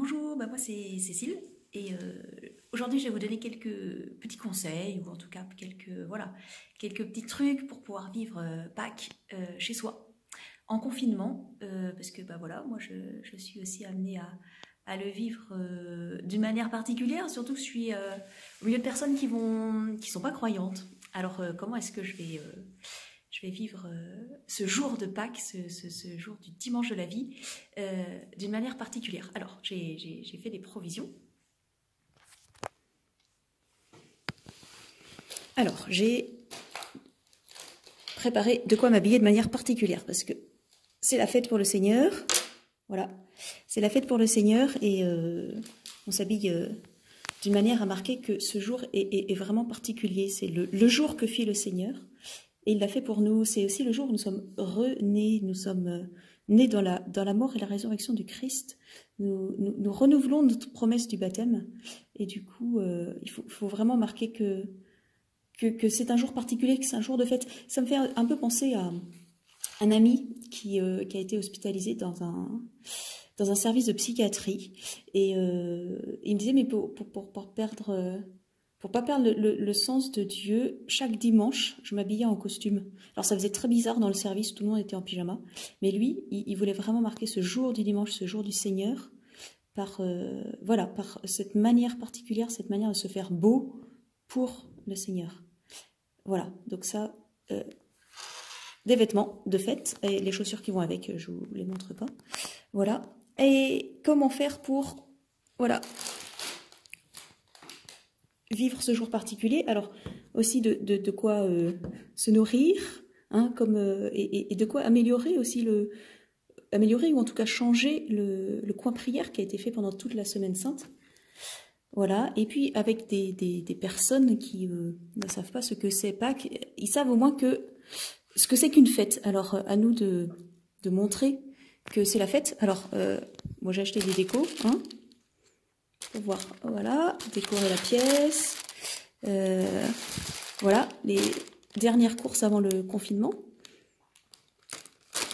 Bonjour, moi c'est Cécile et aujourd'hui je vais vous donner quelques petits conseils ou en tout cas quelques petits trucs pour pouvoir vivre Pâques chez soi en confinement parce que moi je suis aussi amenée à le vivre d'une manière particulière, surtout que je suis au milieu de personnes qui sont pas croyantes. Alors comment est-ce que je vais vivre ce jour de Pâques, ce jour du dimanche de la vie, d'une manière particulière. Alors, j'ai fait des provisions. Alors, j'ai préparé de quoi m'habiller de manière particulière, parce que c'est la fête pour le Seigneur. Voilà, c'est la fête pour le Seigneur, et on s'habille d'une manière à marquer que ce jour est vraiment particulier. C'est le jour que fit le Seigneur. Et il l'a fait pour nous. C'est aussi le jour où nous sommes renés, nous sommes nés dans la mort et la résurrection du Christ. Nous renouvelons notre promesse du baptême. Et du coup, il faut vraiment marquer que c'est un jour particulier, que c'est un jour de fête. Ça me fait un peu penser à un ami qui a été hospitalisé dans un service de psychiatrie. Et il me disait, mais pour pas perdre le sens de Dieu, chaque dimanche, je m'habillais en costume. Alors ça faisait très bizarre dans le service, tout le monde était en pyjama. Mais lui, il voulait vraiment marquer ce jour du dimanche, ce jour du Seigneur, par cette manière particulière, cette manière de se faire beau pour le Seigneur. Voilà, donc ça, des vêtements de fête, et les chaussures qui vont avec, je vous les montre pas. Voilà, et comment faire pour, vivre ce jour particulier, alors aussi de quoi se nourrir, hein, et de quoi améliorer aussi améliorer ou en tout cas changer le coin prière qui a été fait pendant toute la semaine sainte. Voilà, et puis avec des personnes qui ne savent pas ce que c'est Pâques, ils savent au moins ce que c'est qu'une fête. Alors à nous de montrer que c'est la fête. Alors moi j'ai acheté des décos, hein, pour voir, voilà, décorer la pièce. Voilà, les dernières courses avant le confinement.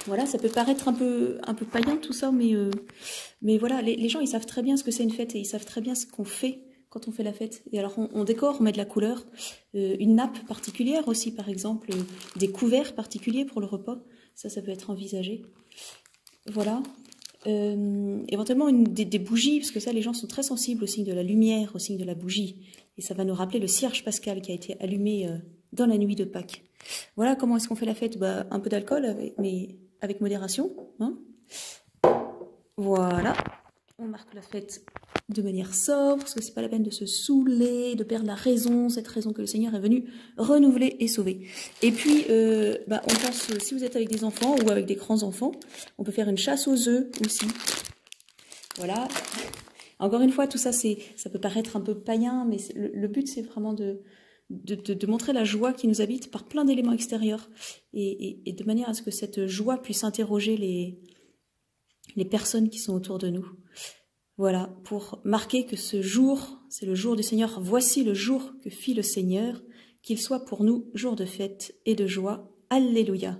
Voilà, ça peut paraître un peu païen tout ça, mais voilà, les gens ils savent très bien ce que c'est une fête et ils savent très bien ce qu'on fait quand on fait la fête. Et alors on décore, on met de la couleur, une nappe particulière aussi par exemple, des couverts particuliers pour le repas, ça peut être envisagé. Voilà. Éventuellement des bougies, parce que ça les gens sont très sensibles au signe de la lumière, au signe de la bougie, et ça va nous rappeler le cierge pascal qui a été allumé dans la nuit de Pâques. Voilà comment est-ce qu'on fait la fête, un peu d'alcool, mais avec modération, hein. Voilà, on marque la fête de manière sobre, parce que c'est pas la peine de se saouler, de perdre la raison, cette raison que le Seigneur est venu renouveler et sauver. Et puis, on pense, si vous êtes avec des enfants ou avec des grands enfants, on peut faire une chasse aux œufs aussi. Voilà. Encore une fois, tout ça, ça peut paraître un peu païen, mais le but, c'est vraiment de montrer la joie qui nous habite par plein d'éléments extérieurs, et de manière à ce que cette joie puisse interroger les personnes qui sont autour de nous. Voilà, pour marquer que ce jour, c'est le jour du Seigneur. Voici le jour que fit le Seigneur, qu'il soit pour nous jour de fête et de joie. Alléluia.